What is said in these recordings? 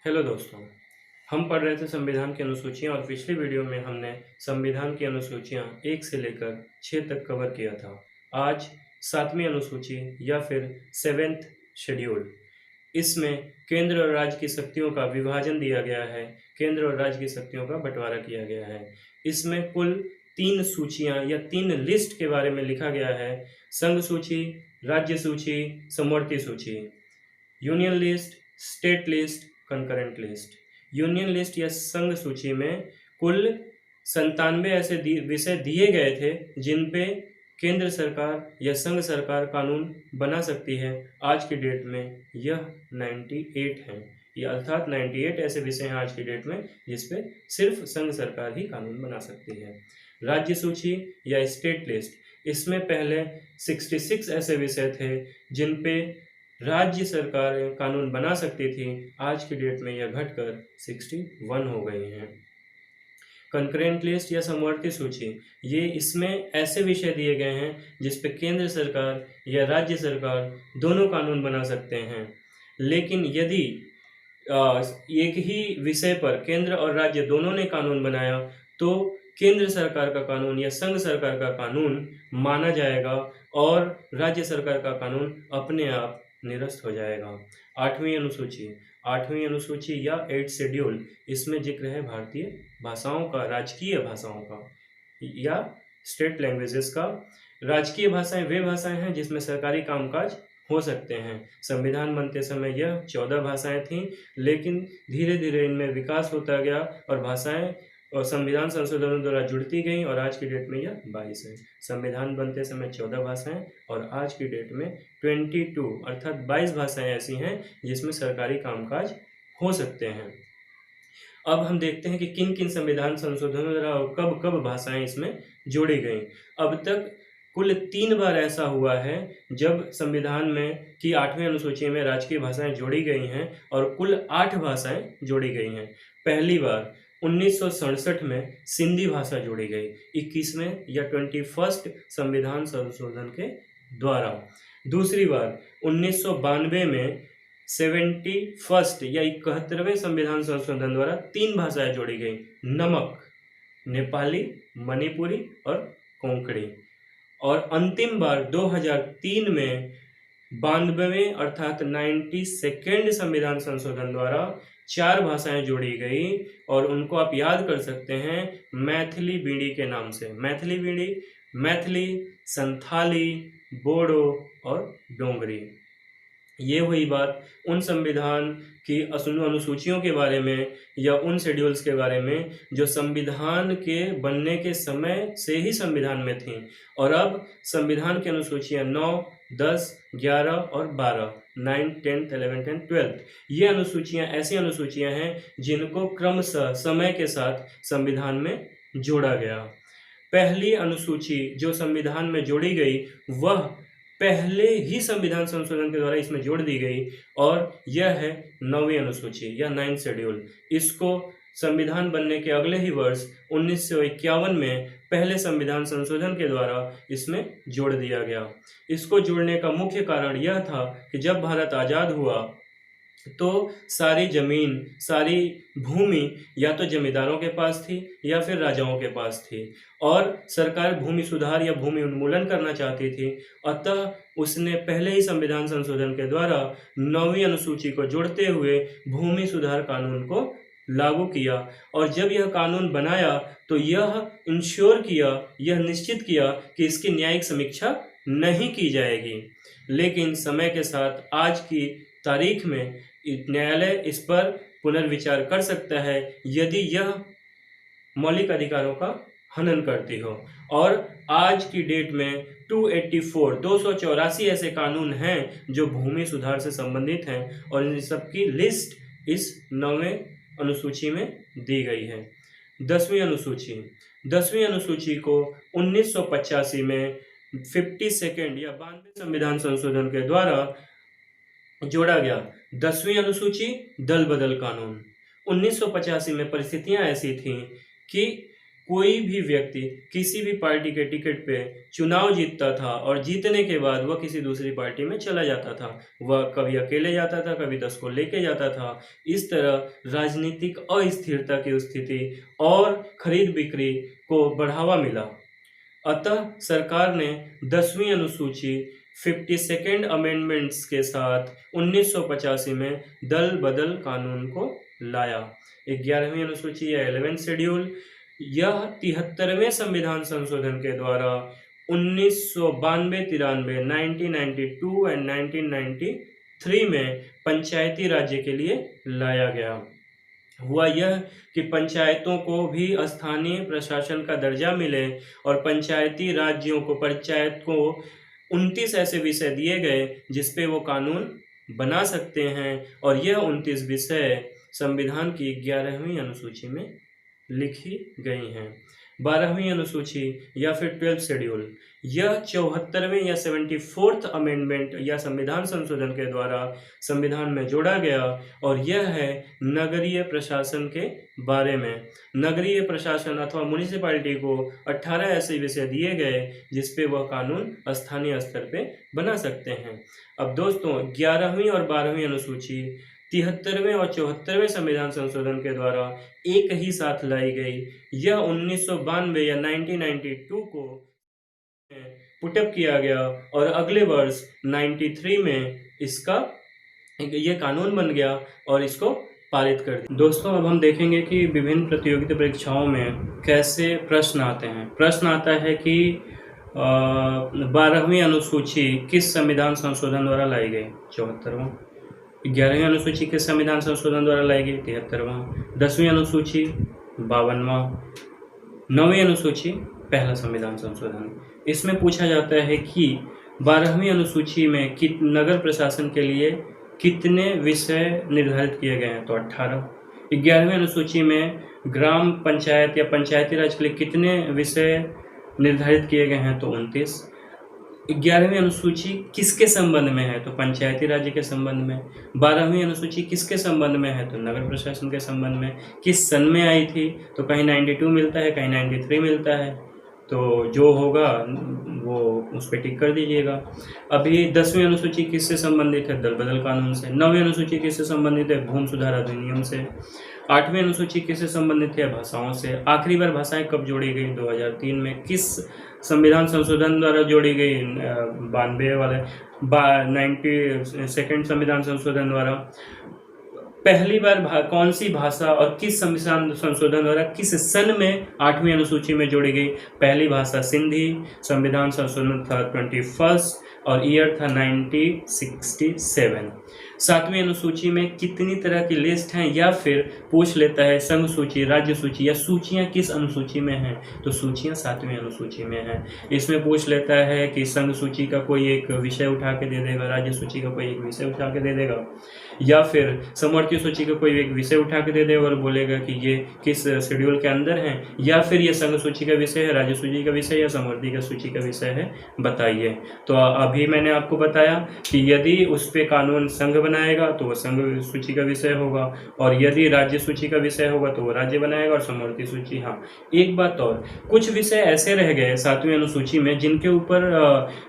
Hello दोस्तों। हम पढ़ रहे थे संविधान की अनुसूचियाँ और पिछली वीडियो में हमने संविधान की अनुसूचियाँ 1 से लेकर 6 तक कवर किया था। आज 7वीं अनुसूची या फिर 7th शेड्यूल, इसमें केंद्र और राज्य की शक्तियों का विभाजन दिया गया है। केंद्र और राज्य की शक्तियों का बंटवारा किया गया है। इसमें कुल 3 सूचियाँ या 3 लिस्ट के बारे में लिखा गया है। संघ सूची, राज्य सूची, समवर्ती सूची। Union list, state list, concurrent list. Union list या संघ सूची में कुल 97 ऐसे विषय दिए गए थे जिन पे केंद्र सरकार या संघ सरकार कानून बना सकती है। आज की डेट में यह 98 हैं, या अर्थात 98 ऐसे विषय हैं आज की डेट में जिस पे सिर्फ संघ सरकार ही कानून बना सकती है। राज्य सूची या स्टेट लिस्ट, इसमें पहले 66 ऐसे विषय थे जिन पे राज्य सरकारें कानून बना सकती थी। आज की डेट में यह घटकर 61 हो गई हैं। कंकरेंट लिस्ट या समवर्ती सूची, ये इसमें ऐसे विषय दिए गए हैं जिस पे केंद्र सरकार या राज्य सरकार दोनों कानून बना सकते हैं। लेकिन यदि एक ही विषय पर केंद्र और राज्य दोनों ने कानून बनाया तो केंद्र सरकार का कानून या संघ सरकार का कानून माना जाएगा और राज्य सरकार का कानून अपने आप निरस्त हो जाएगा। 8वीं अनुसूची या 8th शेड्यूल, इसमें जिक्र है भारतीय भाषाओं का, राजकीय भाषाओं का या स्टेट लैंग्वेजेस का। राजकीय भाषाएं वे भाषाएं हैं जिसमें सरकारी कामकाज हो सकते हैं। संविधान बनते समय यह 14 भाषाएं थीं, लेकिन धीरे धीरे इनमें विकास होता गया और भाषाएं और संविधान संशोधनों द्वारा जुड़ती गई और आज की डेट में यह 22 है। संविधान बनते समय 14 भाषाएं और आज की डेट में 22 अर्थात 22 भाषाएं ऐसी हैं जिसमें सरकारी कामकाज हो सकते हैं। अब हम देखते हैं कि किन किन संविधान संशोधनों द्वारा कब कब भाषाएं इसमें जोड़ी गई। अब तक कुल 3 बार ऐसा हुआ है जब संविधान में की 8वीं अनुसूची में राजकीय भाषाएं जोड़ी गई हैं और कुल 8 भाषाएं जोड़ी गई हैं। पहली बार 1967 में सिंधी भाषा जोड़ी गई 21वें या 21st संविधान संशोधन के द्वारा। दूसरी बार 1992 में 71st या 71वें संविधान संशोधन द्वारा 3 भाषाएं जोड़ी गई, नमक, नेपाली, मणिपुरी और कोंकणी। और अंतिम बार 2003 में 92वें अर्थात 92nd संविधान संशोधन द्वारा 4 भाषाएं जोड़ी गई और उनको आप याद कर सकते हैं मैथिली बीड़ी के नाम से। मैथिली बीड़ी, मैथिली, संथाली, बोडो और डोंगरी। ये हुई बात उन संविधान की अनुसूचियों के बारे में या उन शेड्यूल्स के बारे में जो संविधान के बनने के समय से ही संविधान में थीं। और अब संविधान की अनुसूचियाँ 9, 10, 11 और 12, 9, 10, 11 एंड 12, ये अनुसूचियाँ ऐसी अनुसूचियाँ हैं जिनको क्रमशः समय के साथ संविधान में जोड़ा गया। पहली अनुसूची जो संविधान में जोड़ी गई वह पहले ही संविधान संशोधन के द्वारा इसमें जोड़ दी गई और यह है 9वीं अनुसूची या 9th शेड्यूल। इसको संविधान बनने के अगले ही वर्ष 1951 में पहले संविधान संशोधन के द्वारा इसमें जोड़ दिया गया। इसको जोड़ने का मुख्य कारण यह था कि जब भारत आज़ाद हुआ तो सारी जमीन, सारी भूमि या तो जमींदारों के पास थी या फिर राजाओं के पास थी और सरकार भूमि सुधार या भूमि उन्मूलन करना चाहती थी। अतः उसने पहले ही संविधान संशोधन के द्वारा 9वीं अनुसूची को जोड़ते हुए भूमि सुधार कानून को लागू किया। और जब यह कानून बनाया तो यह इंश्योर किया, यह निश्चित किया कि इसकी न्यायिक समीक्षा नहीं की जाएगी। लेकिन समय के साथ आज की तारीख में न्यायालय इस पर पुनर्विचार कर सकता है यदि यह मौलिक अधिकारों का हनन करती हो। और आज की डेट में 284 ऐसे कानून हैं जो भूमि सुधार से संबंधित हैं और इन सबकी लिस्ट इस 9वें अनुसूची में दी गई है। 10वीं अनुसूची को 1985 में 52nd या 92 संविधान संशोधन के द्वारा जोड़ा गया। 10वीं अनुसूची दल बदल कानून। 1985 में परिस्थितियां ऐसी थीं कि कोई भी व्यक्ति किसी भी पार्टी के टिकट पे चुनाव जीतता था और जीतने के बाद वह किसी दूसरी पार्टी में चला जाता था। वह कभी अकेले जाता था, कभी 10 को लेके जाता था। इस तरह राजनीतिक अस्थिरता की स्थिति और खरीद बिक्री को बढ़ावा मिला। अतः सरकार ने 10वीं अनुसूची 52nd अमेंडमेंट्स के साथ 1985 में दल बदल कानून को लाया। 11वीं अनुसूची या 11th शेड्यूल यह 73वें संविधान संशोधन के द्वारा 1992-93, 1992 एंड 1993 में पंचायती राज्य के लिए लाया गया। हुआ यह कि पंचायतों को भी स्थानीय प्रशासन का दर्जा मिले और पंचायती राज्यों को, पंचायत को 29 ऐसे विषय दिए गए जिस पे वो कानून बना सकते हैं और यह 29 विषय संविधान की 11वीं अनुसूची में लिखी गई हैं। 12वीं अनुसूची या फिर 12th शेड्यूल यह 74वें या 74th अमेंडमेंट या संविधान संशोधन के द्वारा संविधान में जोड़ा गया और यह है नगरीय प्रशासन के बारे में। नगरीय प्रशासन अथवा म्युनिसिपैलिटी को 18 ऐसे विषय दिए गए जिस पे वह कानून स्थानीय स्तर पे बना सकते हैं। अब दोस्तों 11वीं और 12वीं अनुसूची 73वें और 74वें संविधान संशोधन के द्वारा एक ही साथ लाई गई। यह 1992 या 1992 को पुटअप किया गया और अगले वर्ष 93 में इसका ये कानून बन गया और इसको पारित कर दिया। दोस्तों अब हम देखेंगे कि विभिन्न प्रतियोगिता परीक्षाओं में कैसे प्रश्न आते हैं। प्रश्न आता है कि 12वीं अनुसूची किस संविधान संशोधन द्वारा लाई गई? 74वां। 11वीं अनुसूची किस संविधान संशोधन द्वारा लाई गई? 73वां। 10वीं अनुसूची 52वां। 9वीं अनुसूची पहला संविधान संशोधन। इसमें पूछा जाता है कि 12वीं अनुसूची में नगर प्रशासन के लिए कितने विषय निर्धारित किए गए हैं? तो 18। 11वीं अनुसूची में ग्राम पंचायत या पंचायती राज के लिए कितने विषय निर्धारित किए गए हैं? तो 29। 11वीं अनुसूची किसके संबंध में है? तो पंचायती राज्य के संबंध में। 12वीं अनुसूची किसके संबंध में है? तो नगर प्रशासन के संबंध में। किस सन में आई थी? तो कहीं 92 मिलता है, कहीं 93 मिलता है, तो जो होगा वो उस पर टिक कर दीजिएगा। अभी 10वीं अनुसूची किससे संबंधित है? दल बदल कानून से। 9वीं अनुसूची किससे संबंधित है? भूमि सुधार अधिनियम से। 8वीं अनुसूची किससे संबंधित है? भाषाओं से। आखिरी बार भाषाएं कब जोड़ी गई? 2003 में। किस संविधान संशोधन द्वारा जोड़ी गई? 92 वाले 92nd संविधान संशोधन द्वारा। पहली बार कौन सी भाषा और किस संविधान संशोधन द्वारा किस सन में 8वीं अनुसूची में जोड़ी गई? पहली भाषा सिंधी। संविधान संशोधन था 21 और ईयर था 1967। 7वीं अनुसूची में कितनी तरह की लिस्ट हैं, या फिर पूछ लेता है संघ सूची, राज्य सूची या सूचियां किस अनुसूची में हैं? तो सूचियां 7वीं अनुसूची में हैं। इसमें पूछ लेता है कि संघ सूची का कोई एक विषय उठा के दे देगा, राज्य सूची का कोई एक विषय उठा के दे देगा, या फिर समवर्ती सूची का कोई एक विषय उठा के दे देगा और बोलेगा कि ये किस शेड्यूल के अंदर है, या फिर ये संघ सूची का विषय है, राज्य सूची का विषय या समवर्ती का सूची का विषय है, बताइए। तो अभी मैंने आपको बताया कि यदि उस पर कानून संघ बनाएगा तो वह संघ सूची का विषय होगा, और यदि राज्य सूची का विषय होगा तो वो राज्य बनाएगा, और समवर्ती सूची। हाँ, एक बात और, कुछ विषय ऐसे रह गए 7वीं अनुसूची में जिनके ऊपर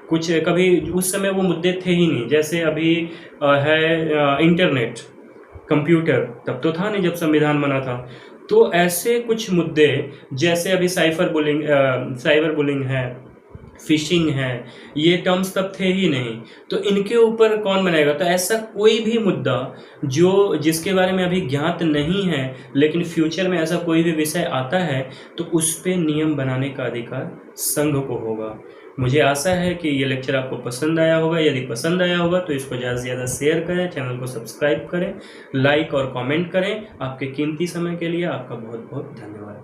कुछ कभी उस समय वो मुद्दे थे ही नहीं। जैसे अभी है इंटरनेट, कंप्यूटर, तब तो था नहीं जब संविधान बना था। तो ऐसे कुछ मुद्दे जैसे अभी साइबर बुलिंग है, फिशिंग है, ये टर्म्स तब थे ही नहीं, तो इनके ऊपर कौन बनाएगा? तो ऐसा कोई भी मुद्दा जिसके बारे में अभी ज्ञात नहीं है लेकिन फ्यूचर में ऐसा कोई भी विषय आता है तो उस पे नियम बनाने का अधिकार संघ को होगा। मुझे आशा है कि ये लेक्चर आपको पसंद आया होगा। यदि पसंद आया होगा तो इसको ज़्यादा से ज़्यादा शेयर करें, चैनल को सब्सक्राइब करें, लाइक और कमेंट करें। आपके कीमती समय के लिए आपका बहुत बहुत धन्यवाद।